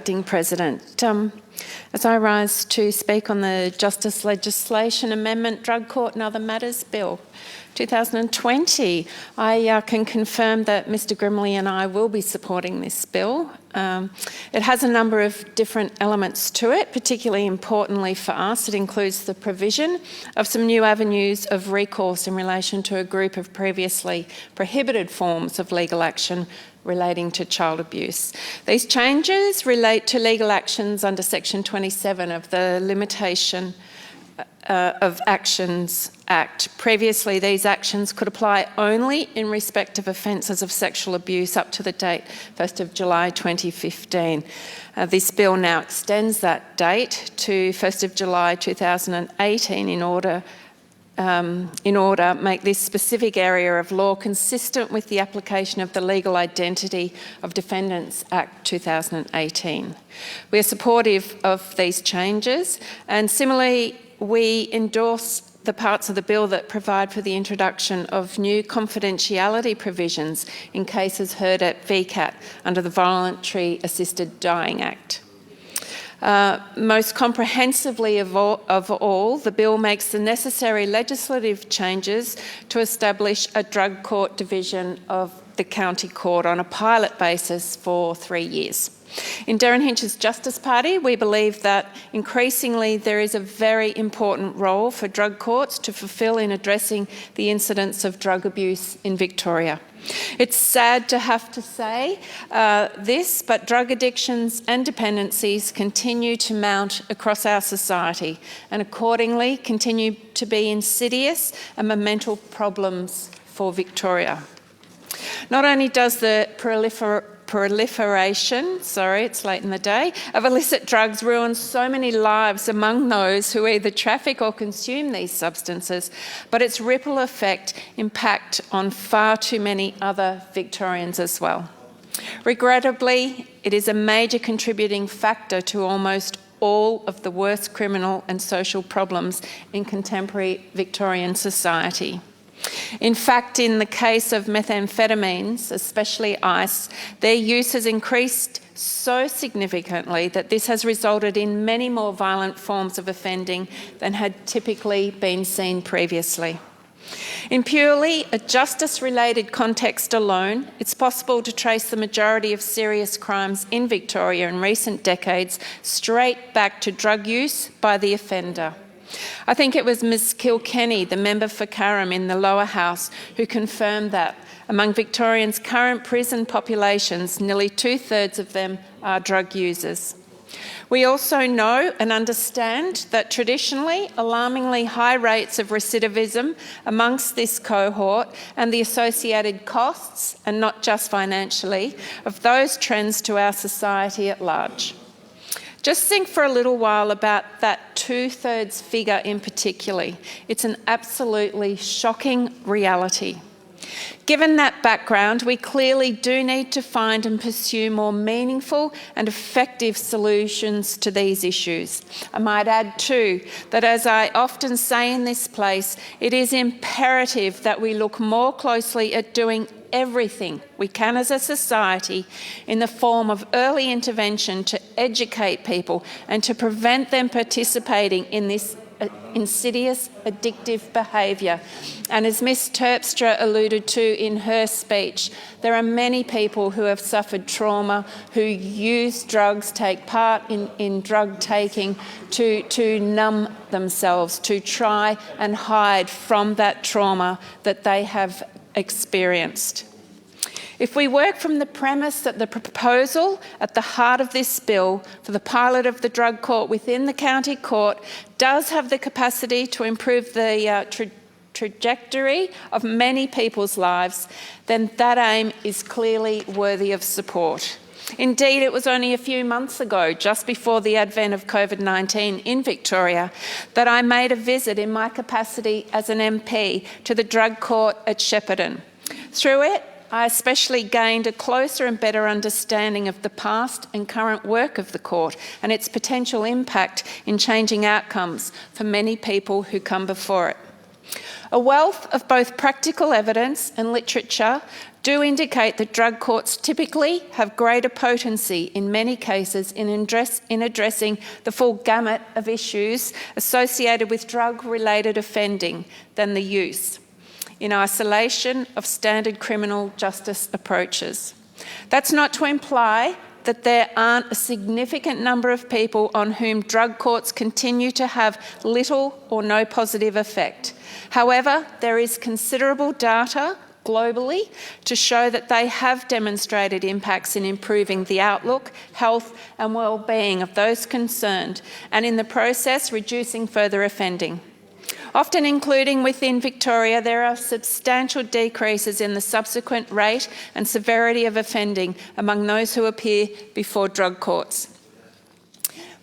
Acting President. As I rise to speak on the Justice Legislation Amendment Drug Court and Other Matters Bill 2020, I can confirm that Mr Grimley and I will be supporting this bill. It has a number of different elements to it. Particularly importantly for us, it includes the provision of some new avenues of recourse in relation to a group of previously prohibited forms of legal action relating to child abuse. These changes relate to legal actions under Section 27 of the Limitation of Actions Act. Previously, these actions could apply only in respect of offences of sexual abuse up to the date 1st of July 2015. This bill now extends that date to 1st of July 2018 in order make this specific area of law consistent with the application of the Legal Identity of Defendants Act 2018. We are supportive of these changes, and similarly we endorse the parts of the bill that provide for the introduction of new confidentiality provisions in cases heard at VCAT under the Voluntary Assisted Dying Act. Most comprehensively of all, the bill makes the necessary legislative changes to establish a drug court division of the County Court on a pilot basis for 3 years. In Derryn Hinch's Justice Party, we believe that increasingly there is a very important role for drug courts to fulfil in addressing the incidence of drug abuse in Victoria. It's sad to have to say this, but drug addictions and dependencies continue to mount across our society and accordingly continue to be insidious and monumental problems for Victoria. Not only does the proliferation, it's late in the day, of illicit drugs ruin so many lives among those who either traffic or consume these substances, but its ripple effect impact on far too many other Victorians as well. Regrettably, it is a major contributing factor to almost all of the worst criminal and social problems in contemporary Victorian society. In fact, in the case of methamphetamines, especially ice, their use has increased so significantly that this has resulted in many more violent forms of offending than had typically been seen previously. In purely a justice-related context alone, it's possible to trace the majority of serious crimes in Victoria in recent decades straight back to drug use by the offender. I think it was Ms Kilkenny, the member for Carrum in the lower house, who confirmed that among Victorians' current prison populations, nearly 2/3 of them are drug users. We also know and understand that traditionally alarmingly high rates of recidivism amongst this cohort and the associated costs, and not just financially, of those trends to our society at large. Just think for a little while about that 2/3 figure in particular. It's an absolutely shocking reality. Given that background, we clearly do need to find and pursue more meaningful and effective solutions to these issues. I might add too that, as I often say in this place, it is imperative that we look more closely at doing everything we can as a society in the form of early intervention to educate people and to prevent them participating in this insidious, addictive behaviour. And as Ms Terpstra alluded to in her speech, there are many people who have suffered trauma, who use drugs, take part in drug taking to numb themselves, to try and hide from that trauma that they have experienced. If we work from the premise that the proposal at the heart of this bill for the pilot of the drug court within the county court does have the capacity to improve the trajectory of many people's lives, then that aim is clearly worthy of support. Indeed, it was only a few months ago, just before the advent of COVID-19 in Victoria, that I made a visit in my capacity as an MP to the drug court at Shepparton. Through it, I especially gained a closer and better understanding of the past and current work of the court and its potential impact in changing outcomes for many people who come before it. A wealth of both practical evidence and literature do indicate that drug courts typically have greater potency in many cases in addressing the full gamut of issues associated with drug-related offending than the use, in isolation of standard criminal justice approaches. That's not to imply that there aren't a significant number of people on whom drug courts continue to have little or no positive effect. However, there is considerable data globally to show that they have demonstrated impacts in improving the outlook, health and well-being of those concerned, and in the process reducing further offending. Often including within Victoria, there are substantial decreases in the subsequent rate and severity of offending among those who appear before drug courts.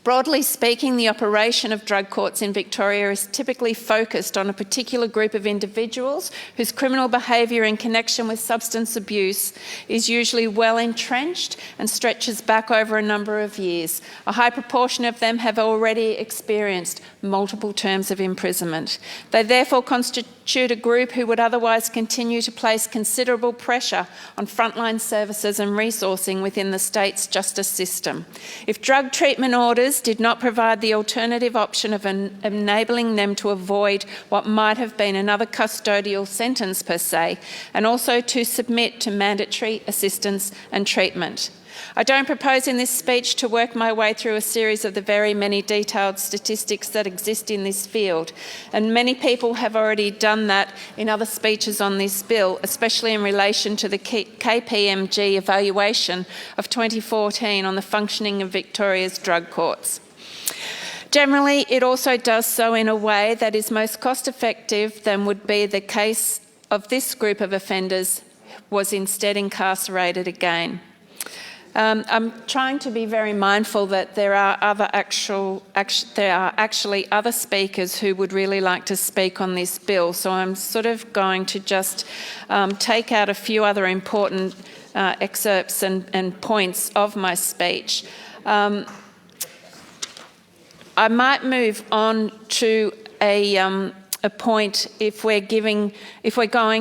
Broadly speaking, the operation of drug courts in Victoria is typically focused on a particular group of individuals whose criminal behaviour in connection with substance abuse is usually well entrenched and stretches back over a number of years. A high proportion of them have already experienced multiple terms of imprisonment. They therefore constitute a group who would otherwise continue to place considerable pressure on frontline services and resourcing within the state's justice system. If drug treatment orders did not provide the alternative option of enabling them to avoid what might have been another custodial sentence per se, and also to submit to mandatory assistance and treatment. I don't propose in this speech to work my way through a series of the very many detailed statistics that exist in this field, and many people have already done that in other speeches on this bill, especially in relation to the KPMG evaluation of 2014 on the functioning of Victoria's drug courts. Generally, it also does so in a way that is most cost-effective than would be the case of this group of offenders was instead incarcerated again. I'm trying to be very mindful that there are actually other speakers who would really like to speak on this bill, so I'm sort of going to just take out a few other important excerpts and points of my speech. I might move on to a point, if we're going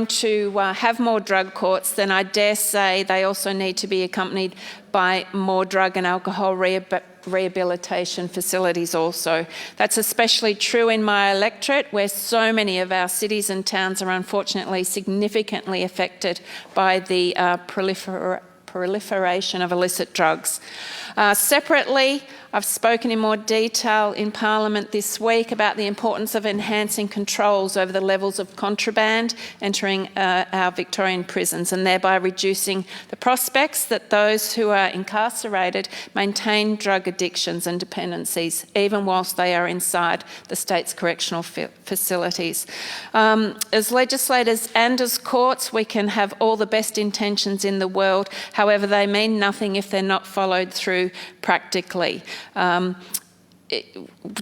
to have more drug courts, then I dare say they also need to be accompanied by more drug and alcohol rehabilitation facilities also. That's especially true in my electorate, where so many of our cities and towns are unfortunately significantly affected by the proliferation of illicit drugs. Separately, I've spoken in more detail in Parliament this week about the importance of enhancing controls over the levels of contraband entering our Victorian prisons, and thereby reducing the prospects that those who are incarcerated maintain drug addictions and dependencies, even whilst they are inside the state's correctional facilities. As legislators and as courts, we can have all the best intentions in the world, however, they mean nothing if they're not followed through practically.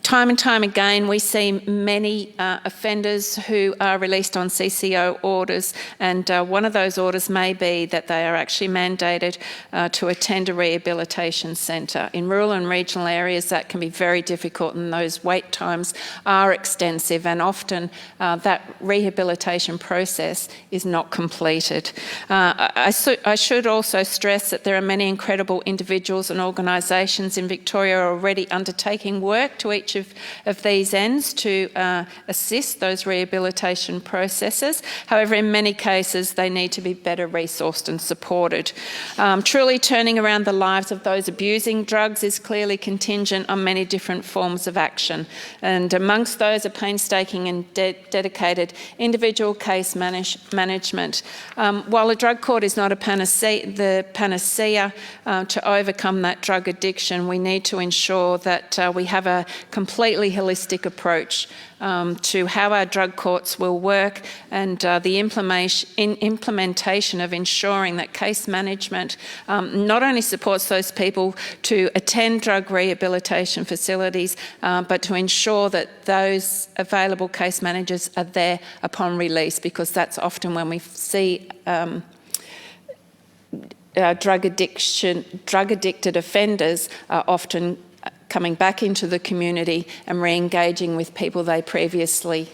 Time and time again, we see many offenders who are released on CCO orders, and one of those orders may be that they are actually mandated to attend a rehabilitation centre. In rural and regional areas, that can be very difficult, and those wait times are extensive, and often that rehabilitation process is not completed. I should also stress that there are many incredible individuals and organisations in Victoria already undertaking work to each of these ends to assist those rehabilitation processes. However, in many cases, they need to be better resourced and supported. Truly turning around the lives of those abusing drugs is clearly contingent on many different forms of action, and amongst those are painstaking and dedicated individual case management. While a drug court is not the panacea to overcome that drug addiction, we need to ensure that we have a completely holistic approach to how our drug courts will work, and the implementation of ensuring that case management not only supports those people to attend drug rehabilitation facilities, but to ensure that those available case managers are there upon release, because that's often when we see drug-addicted offenders are often coming back into the community and re-engaging with people they previously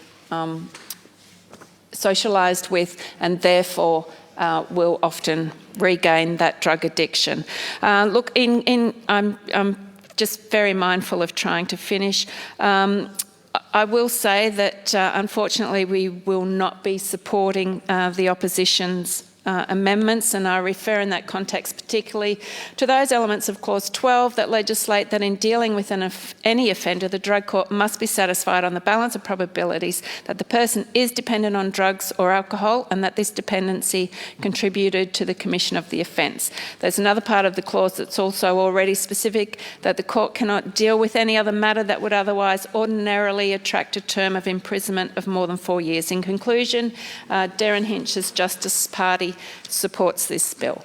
socialised with, and therefore will often regain that drug addiction. Look, I'm just very mindful of trying to finish. I will say that unfortunately we will not be supporting the opposition's amendments, and I refer in that context particularly to those elements of Clause 12 that legislate that in dealing with any offender, the drug court must be satisfied on the balance of probabilities that the person is dependent on drugs or alcohol and that this dependency contributed to the commission of the offence. There's another part of the clause that's also already specific, that the court cannot deal with any other matter that would otherwise ordinarily attract a term of imprisonment of more than 4 years. In conclusion, Derryn Hinch's Justice Party supports this bill.